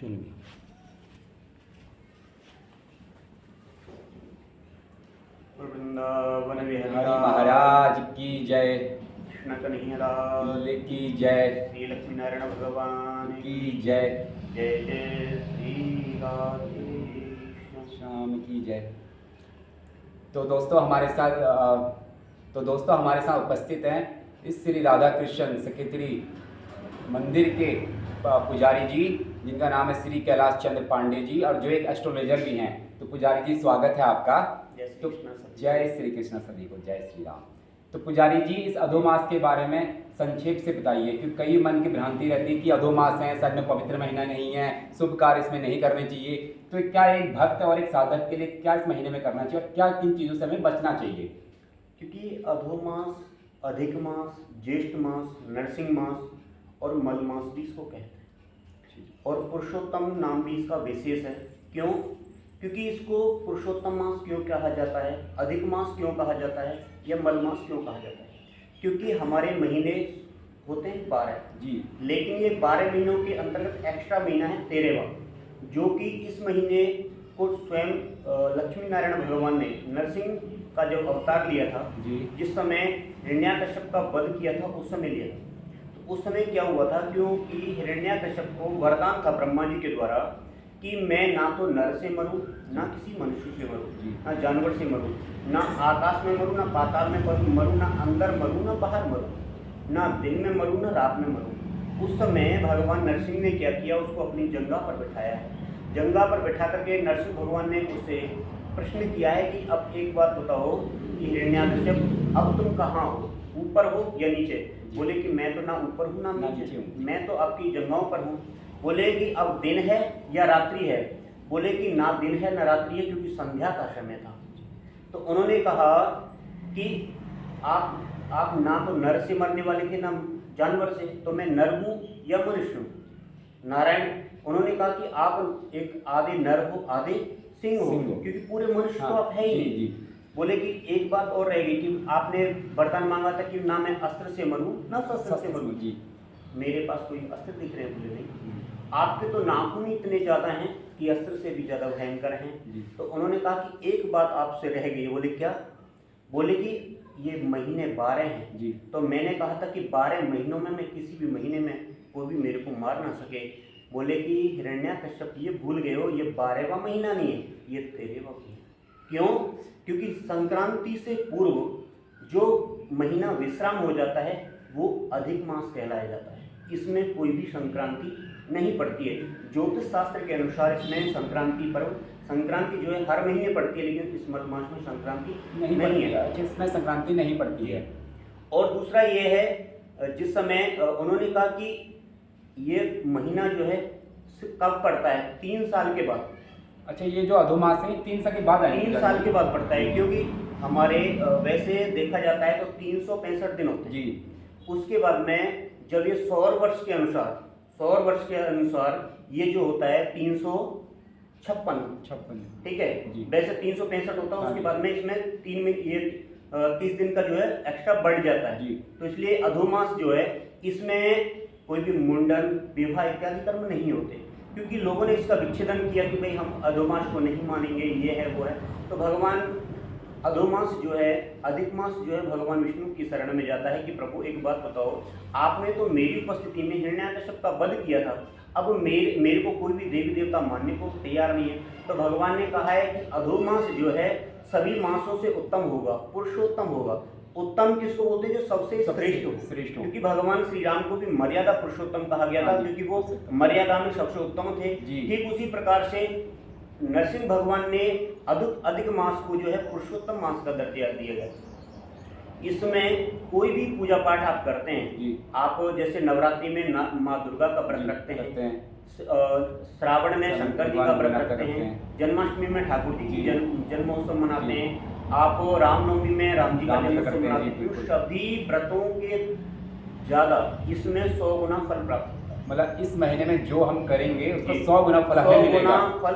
चलिए। वृंदावन हरि विहारी महाराज की जय, कृष्ण कन्हैया लाल की जय, श्री लक्ष्मी नारायण भगवान की जय, जय जय श्री राधे कृष्ण। श्याम की जय। तो दोस्तों हमारे साथ उपस्थित हैं इस श्री राधा कृष्ण सेक्रेटरी मंदिर के पुजारी जी, जिनका नाम है श्री कैलाश चंद्र पांडे जी, और जो एक एस्ट्रोलॉजर भी हैं। तो पुजारी जी, स्वागत है आपका। तो जय श्री कृष्ण सभी को, जय श्री राम। तो पुजारी जी, इस अधोमास के बारे में संक्षेप से बताइए, क्योंकि कई मन की भ्रांति रहती है कि अधोमास है, सच में पवित्र महीना नहीं है, शुभ कार्य इसमें नहीं करने चाहिए। तो क्या एक भक्त और एक साधक के लिए क्या इस महीने में करना चाहिए और क्या किन चीज़ों से हमें बचना चाहिए? क्योंकि अधोमास, अधिक मास, ज्येष्ठ मास, नरसिंह मास और मल मास भी इसको कहते हैं, और पुरुषोत्तम नाम भी इसका विशेष है। क्यों? क्योंकि इसको पुरुषोत्तम मास क्यों कहा जाता है, अधिक मास क्यों कहा जाता है, या मल मास क्यों कहा जाता है? क्योंकि हमारे महीने होते हैं 12 जी, लेकिन ये 12 महीनों के अंतर्गत एक्स्ट्रा महीना है 13वां, जो कि इस महीने को स्वयं लक्ष्मी नारायण भगवान ने नरसिंह का जब अवतार लिया था जी, जिस समय हिरण्याकश्यप का वध किया था उस समय लिया था। तो उस समय क्या हुआ था, क्योंकि हिरण्याकश्यप को वरदान था ब्रह्मा जी के द्वारा कि मैं ना तो नर से मरूं, ना किसी मनुष्य से मरूं, ना जानवर से मरूं, ना आकाश में मरूं, ना पाताल में मरूं, ना अंदर मरूं, ना बाहर मरूं, ना दिन में मरूं, ना रात में मरूं। उस समय भगवान नरसिंह ने क्या किया, उसको अपनी जंगा पर बैठाया है। जंगा पर बैठा करके नरसिंह भगवान ने उससे प्रश्न किया है कि अब एक बात बताओ कि हिरण्याकश्यप, अब तुम कहाँ हो, ऊपर हो या नीचे? बोले कि मैं तो ना ऊपर हूँ ना नीचे हूँ, मैं तो आपकी जंगाओं पर हूँ। बोले कि अब दिन है या रात्रि है? बोले कि ना दिन है ना रात्रि है, क्योंकि संध्या का समय था। तो उन्होंने कहा कि आप ना तो नर से मरने वाले थे ना जानवर से, तो मैं नर हूँ या मनुष्य हूँ? नारायण उन्होंने कहा कि आप एक आधे नर हो आधे सिंह हो, क्योंकि पूरे मनुष्य तो आप है ही नहीं। बोले कि एक बात और रह गई कि आपने वरदान मांगा था कि ना मैं अस्त्र से मरूं ना शस्त्र से मरूं। जी, मेरे पास कोई अस्त्र दिख रहे हैं? बोले नहीं। आपके तो नाखून ही इतने ज्यादा हैं कि अस्त्र से भी ज्यादा भयंकर हैं। तो उन्होंने कहा कि एक बात आपसे रह गई। बोले क्या? बोले कि ये महीने 12 हैं जी, तो मैंने कहा था कि 12 महीनों में मैं किसी भी महीने में कोई भी मेरे को मार ना सके। बोले कि हिरण्याकश्यप, ये भूल गए हो, ये 12वां महीना नहीं है, ये 13वां महीना। क्यों? क्योंकि संक्रांति से पूर्व जो महीना विश्राम हो जाता है वो अधिक मास कहलाया जाता है। इसमें कोई भी संक्रांति नहीं पड़ती है। ज्योतिष शास्त्र के अनुसार इसमें संक्रांति जो है हर महीने पड़ती है, लेकिन इस मल मास में संक्रांति नहीं है, इसमें संक्रांति नहीं पड़ती है। और दूसरा ये है, जिस समय उन्होंने कहा कि ये महीना जो है कब पड़ता है, 3 साल के बाद। अच्छा, ये जो अधोमास है 3 साल के बाद आएंगे? 3 साल के बाद पड़ता है, क्योंकि हमारे वैसे देखा जाता है तो 365 दिन होते हैं जी। उसके बाद में जब ये सौर वर्ष के अनुसार ये जो होता है 356, ठीक है जी। वैसे 365 होता है। उसके बाद में इसमें 3 में ये 30 दिन का जो है एक्स्ट्रा बढ़ जाता है जी। तो इसलिए अधोमास जो है इसमें कोई भी मुंडन, विवाह इत्यादि कर्म नहीं होते, क्योंकि लोगों ने इसका विच्छेदन किया कि भाई हम अधोमास को नहीं मानेंगे, ये है वो है। तो भगवान अधोमास जो है, अधिक मास जो है, भगवान विष्णु की शरण में जाता है कि प्रभु एक बात बताओ, आपने तो मेरी उपस्थिति में हिरण्याकश्यप का वध किया था, अब मेरे को कोई भी देवी देवता मानने को तैयार नहीं है। तो भगवान ने कहा है कि अधोमास जो है सभी मासों से उत्तम होगा, पुरुषोत्तम होगा। उत्तम किसको बोलते हैं? जो सबसे श्रेष्ठ हो, क्योंकि भगवान श्री राम को भी मर्यादा पुरुषोत्तम कहा गया था, क्योंकि वो मर्यादा में सबसे उत्तम थे। ठीक उसी प्रकार से नरसिंह भगवान ने अधिक मास को जो है पुरुषोत्तम मास का दर्जा दिया गया। इसमें कोई भी पूजा पाठ आप करते हैं, आप जैसे नवरात्रि में माँ दुर्गा का व्रत रखते हैं, श्रावण में शंकर जी का व्रत रखते हैं, जन्माष्टमी में ठाकुर जी की जन्मोत्सव मनाते हैं, आप रामनवमी में राम जी का जन्मोत्सव मनाते हैं। सभी व्रतों के ज्यादा इसमें 100 गुना फल प्राप्त होता है। मतलब इस महीने में जो हम करेंगे उसका 100 गुना फल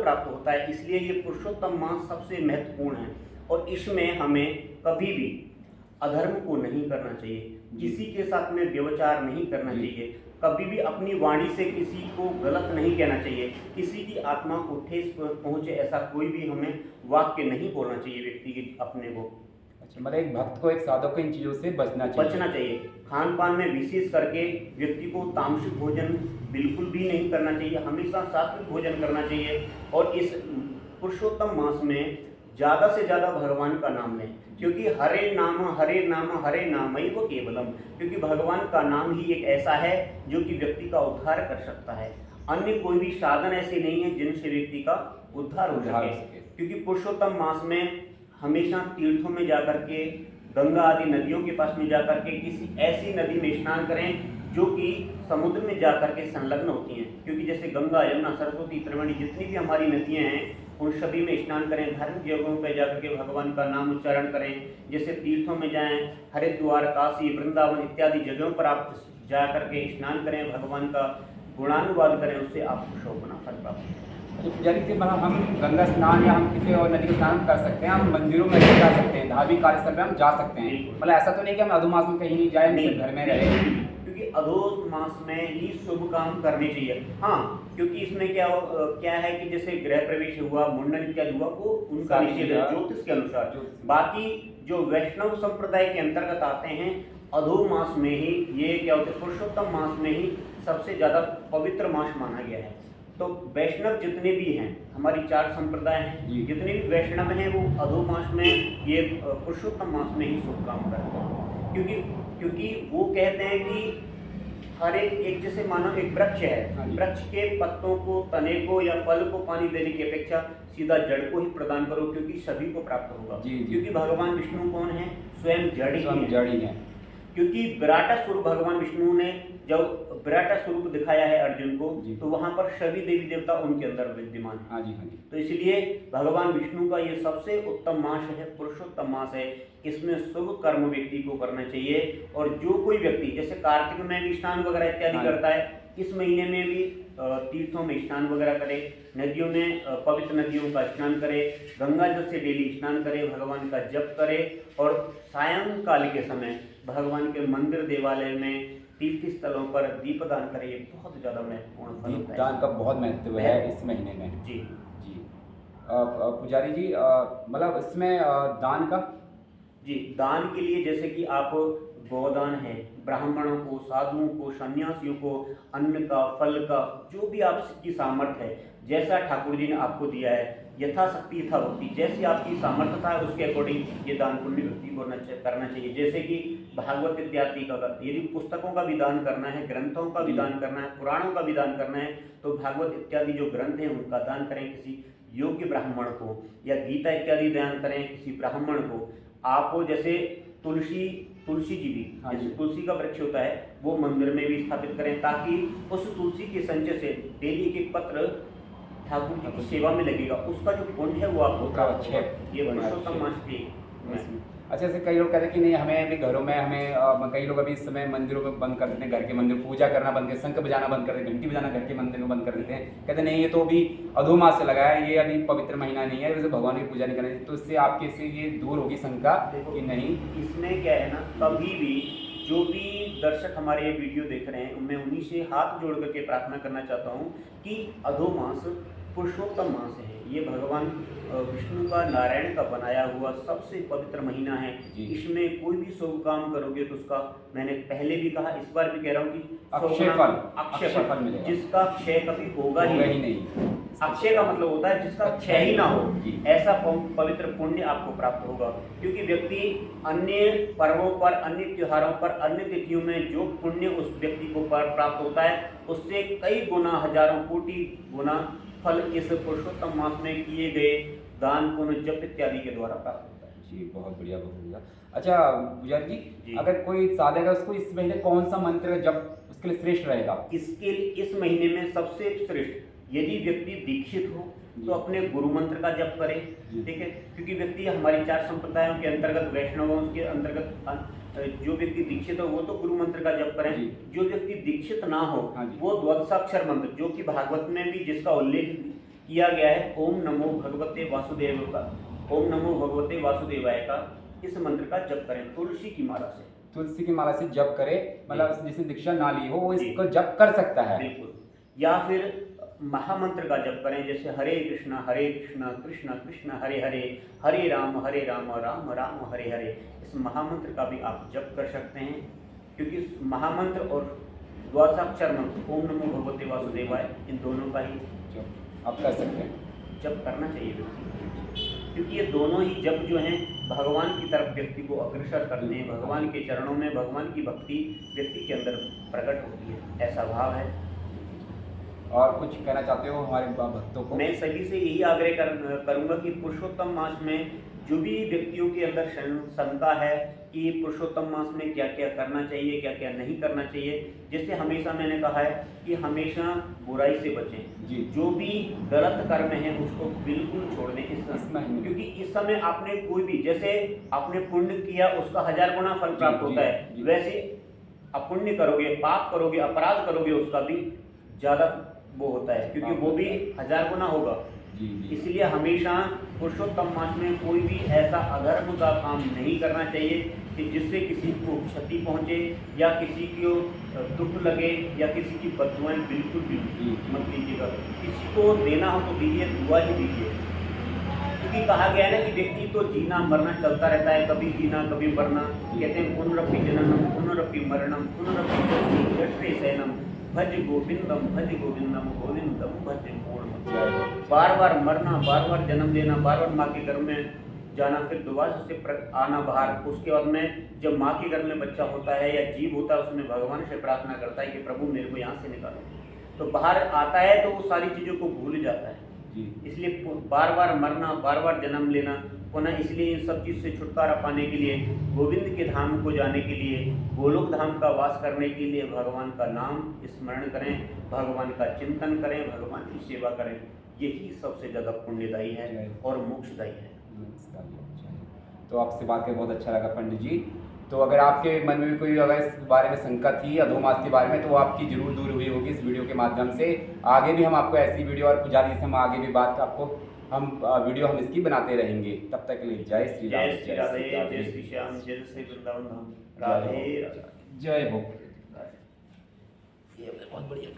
प्राप्त होता है। इसलिए ये पुरुषोत्तम मास सबसे महत्वपूर्ण है, और इसमें हमें कभी भी अधर्म को नहीं करना चाहिए। किसी के साथ में व्यभिचार नहीं करना जी। चाहिए, कभी भी अपनी वाणी से किसी को गलत नहीं कहना चाहिए, किसी की आत्मा को ठेस पहुंचे ऐसा कोई भी हमें वाक्य नहीं बोलना चाहिए व्यक्ति के अपने को। अच्छा, मतलब एक भक्त को, एक साधक को इन चीज़ों से बचना चाहिए। बचना चाहिए। खान पान में विशेष करके व्यक्ति को तामसिक भोजन बिल्कुल भी नहीं करना चाहिए, हमेशा सात्विक भोजन करना चाहिए। और इस पुरुषोत्तम मास में ज़्यादा से ज़्यादा भगवान का नाम लें, क्योंकि हरे नाम ही वो केवलम, क्योंकि भगवान का नाम ही एक ऐसा है जो कि व्यक्ति का उद्धार कर सकता है। अन्य कोई भी साधन ऐसे नहीं है जिनसे व्यक्ति का उद्धार हो सके। क्योंकि पुरुषोत्तम मास में हमेशा तीर्थों में जाकर के, गंगा आदि नदियों के पास में जाकर के किसी ऐसी नदी में स्नान करें जो कि समुद्र में जाकर के संलग्न होती हैं। क्योंकि जैसे गंगा, यमुना, सरस्वती, त्रिवेणी जितनी भी हमारी नदियां हैं उन सभी में स्नान करें, धार्मिक जगहों पर जाकर के भगवान का नाम उच्चारण करें। जैसे तीर्थों में जाएं, हरिद्वार, काशी, वृंदावन इत्यादि जगहों पर आप जाकर के स्नान करें, भगवान का गुणानुवाद करें, उससे आपको शोभना फल प्राप्त होगा। तो पुजारी जी, मतलब हम गंगा स्नान या हम किसी और नदी का स्नान कर सकते हैं, हम मंदिरों में भी जा सकते हैं, धार्मिक कार्यस्थल में हम जा सकते हैं, बिल्कुल। मतलब ऐसा तो नहीं कि हम अधोमास में कहीं नहीं जाए, हम सिर्फ घर में रहे। क्योंकि अधोस मास में ही शुभ काम करने चाहिए। हाँ, क्योंकि इसमें क्या है कि जैसे गृह प्रवेश हुआ, मुंडन इत्यादि हुआ, वो उनका निषेध है ज्योतिष के अनुसार। बाकी जो वैष्णव संप्रदाय के अंतर्गत आते हैं, अधो मास में ही ये क्या होता है, पुरुषोत्तम मास में ही सबसे ज्यादा पवित्र मास माना गया है। तो वैष्णव जितने भी हैं, हमारी 4 संप्रदाय हैं, जितने भी वैष्णव हैं वो अधो मास में, ये पुरुषोत्तम मास में ही शुभ काम करते हैं। क्योंकि वो कहते हैं कि हर एक जैसे मानो एक वृक्ष है, वृक्ष के पत्तों को, तने को या फल को पानी देने की अपेक्षा सीधा जड़ को ही प्रदान करो, क्योंकि सभी को प्राप्त होगा। क्योंकि भगवान विष्णु कौन है, स्वयं जड़ ही है। क्योंकि विराट स्वरूप भगवान विष्णु ने जब विराट स्वरूप दिखाया है अर्जुन को, तो वहां पर सभी देवी देवता उनके अंदर विद्यमान है। हाँ जी, हाँ जी। तो इसलिए भगवान विष्णु का ये सबसे उत्तम मास है, पुरुषोत्तम मास है। इसमें शुभ कर्म व्यक्ति को करना चाहिए। और जो कोई व्यक्ति जैसे कार्तिक में भी स्नान वगैरह इत्यादि करता है, इस महीने में भी तीर्थों में स्नान वगैरह करे, नदियों में पवित्र नदियों का स्नान करे, गंगा जल से डेली स्नान करे, भगवान का जप करे। और सायंकाल के समय भगवान के मंदिर देवालय में, तीर्थ स्थलों पर दीपदान करे। ये बहुत ज़्यादा महत्वपूर्ण फल होता है। दान का बहुत महत्व है इस महीने में। जी जी। पुजारी जी, मतलब इसमें दान का, जी, दान के लिए जैसे कि आप गोदान है, ब्राह्मणों को, साधुओं को, सन्यासियों को अन्न का, फल का, जो भी आपकी सामर्थ्य है, जैसा ठाकुर जी ने आपको दिया है, यथाशक्ति यथा भक्ति, जैसी आपकी सामर्थ्य था उसके अकॉर्डिंग ये दान पुण्य व्यक्ति को करना चाहिए। जैसे कि भागवत इत्यादि का, यदि पुस्तकों का भी दान करना है, ग्रंथों का भी दान करना है, पुराणों का भी दान करना है, तो भागवत इत्यादि जो ग्रंथ हैं उनका दान करें किसी योग्य ब्राह्मण को, या गीता इत्यादि दान करें किसी ब्राह्मण को। आप जैसे तुलसी जी भी, जैसे तुलसी का वृक्ष होता है, वो मंदिर में भी स्थापित करें, ताकि उस तुलसी के संचय से डेली एक पत्र ठाकुर जी की सेवा में लगेगा, उसका जो पुण्य है वो आपको प्राप्त होगा। ये पुरुषोत्तम मास की। अच्छा, जैसे कई लोग कहते हैं कि नहीं, हमें अभी घरों में, कई लोग अभी इस समय मंदिरों में बंद कर देते हैं, घर के मंदिर पूजा करना बंद कर, शंख बजाना बंद कर देते हैं, घंटी बजाना घर के मंदिर में बंद कर देते हैं। कहते नहीं, ये तो अभी अधोमास से लगा है, ये अभी पवित्र महीना नहीं है, वैसे भगवान की पूजा नहीं करनी। तो इससे आपके से ये दूर होगी शंका कि नहीं? इसमें क्या है ना, कभी भी जो भी दर्शक हमारे ये वीडियो देख रहे हैं, मैं उन्हीं से हाथ जोड़ करके प्रार्थना करना चाहता हूँ कि अधोमास पुरुषोत्तम मास है। ये भगवान विष्णु का, नारायण का बनाया हुआ सबसे पवित्र महीना है। इसमें कोई भी शुभ काम करोगे तो उसका, मैंने पहले भी कहा, इस बार भी कह रहा हूँ कि अक्षय फल मिलेगा, जिसका क्षय कभी होगा ही नहीं। अक्षय का मतलब होता है जिसका क्षय ही ना हो, ऐसा पवित्र पुण्य आपको प्राप्त होगा। क्योंकि व्यक्ति अन्य पर्वों पर, अन्य त्योहारों पर, अन्य तिथियों में जो पुण्य उस व्यक्ति को प्राप्त होता है, उससे कई गुना, हजारों कोटि गुना फल इस पुरुषोत्तम मास में किए गए दान, पुण्य, जप इत्यादि के द्वारा प्राप्त होता है। जी, बहुत बढ़िया, बहुत बढ़िया। अच्छा पुजारी जी, अगर कोई साधक है, उसको इस महीने कौन सा मंत्र जप उसके लिए श्रेष्ठ रहेगा? इस महीने में सबसे श्रेष्ठ, यदि व्यक्ति दीक्षित हो तो अपने गुरु मंत्र का जप करे। ठीक है, क्योंकि व्यक्ति हमारी 4 संप्रदायों के अंतर्गत, वैष्णवों के अंतर्गत जो व्यक्ति दीक्षित हो वो तो गुरु मंत्र का जप करें। जो व्यक्ति दीक्षित ना हो वो द्वादशाक्षर मंत्र, जो कि भागवत में भी जिसका उल्लेख किया गया है, ओम नमो भगवते वासुदेव का, ओम नमो भगवते वासुदेवाय का, इस मंत्र का जप करें तुलसी की माला से। तुलसी की माला से जप करे, मतलब जिसने दीक्षा ना ली हो वो जी। इसको जप कर सकता है। बिल्कुल। या फिर महामंत्र का जप करें, जैसे हरे कृष्णा कृष्ण कृष्ण हरे हरे, हरे राम राम राम हरे हरे। इस महामंत्र का भी आप जप कर सकते हैं, क्योंकि इस महामंत्र और द्वादशाक्षर मंत्र ओम नमो भगवते वासुदेवाय, इन दोनों का ही जप आप कर सकते हैं। जप करना चाहिए व्यक्ति को, क्योंकि ये दोनों ही जप जो हैं भगवान की तरफ व्यक्ति को अग्रसर करते हैं। भगवान के चरणों में भगवान की भक्ति व्यक्ति के अंदर प्रकट होती है, ऐसा भाव है। और कुछ कहना चाहते हो हमारे भक्तों को? मैं सभी से यही आग्रह करूंगा कि पुरुषोत्तम मास में जो भी व्यक्तियों के अंदर शंका है कि पुरुषोत्तम मास में क्या क्या करना चाहिए, क्या क्या नहीं करना चाहिए, जैसे हमेशा मैंने कहा है कि हमेशा बुराई से बचें। जी। जो भी गलत कर्म है उसको बिल्कुल छोड़ दें इस महीने, क्योंकि इस समय आपने कोई भी, जैसे आपने पुण्य किया उसका 1000 गुना फल प्राप्त होता है, वैसे अपुण्य करोगे, पाप करोगे, अपराध करोगे, उसका भी ज़्यादा वो होता है, क्योंकि वो भी 1000 गुना होगा। इसलिए हमेशा पुरुषोत्तम मास में कोई भी ऐसा अधर्म का काम नहीं करना चाहिए कि जिससे किसी को क्षति पहुंचे या किसी को दुख लगे या किसी की बददुआएं बिल्कुल भी मत लीजिएगा। किसी को देना हो तो दीजिए, दुआ ही दीजिए, क्योंकि कहा गया है ना कि व्यक्ति तो जीना मरना चलता रहता है, कभी जीना कभी मरना। कहते हैं पुनरपि जननम पुनरपि मरणम पुनरपि जठरे शयनम भज गोविंदम गोविंदम भज पूर्णम। बार बार मरना, बार बार जन्म लेना, बार बार माँ के गर्भ में जाना, फिर दोबारा से आना बाहर। उसके बाद में जब माँ के गर्भ में बच्चा होता है या जीव होता है, उसमें भगवान से प्रार्थना करता है कि प्रभु मेरे को यहाँ से निकालो, तो बाहर आता है तो वो सारी चीज़ों को भूल जाता है। इसलिए बार बार मरना, बार बार जन्म लेना, पुनः इसलिए इन सब चीज़ से छुटकारा पाने के लिए, गोविंद के धाम को जाने के लिए, गोलोक धाम का वास करने के लिए भगवान का नाम स्मरण करें, भगवान का चिंतन करें, भगवान की सेवा करें। यही सबसे ज़्यादा पुण्यदायी है और मोक्षदायी है। तो आपसे बात करके बहुत अच्छा लगा पंडित जी। तो अगर आपके मन में भी कोई अगर इस बारे में शंका थी अधोमास के बारे में, तो वो आपकी जरूर दूर हुई होगी इस वीडियो के माध्यम से। आगे भी हम आपको ऐसी वीडियो, और पुजारी से हम आगे भी बात आपको वीडियो हम इसकी बनाते रहेंगे। तब तक के लिए जय श्री राम, जय श्री राधे, जय श्री श्याम, जय श्री वृंदावन धाम, राधे जय हो। ये बहुत बढ़िया।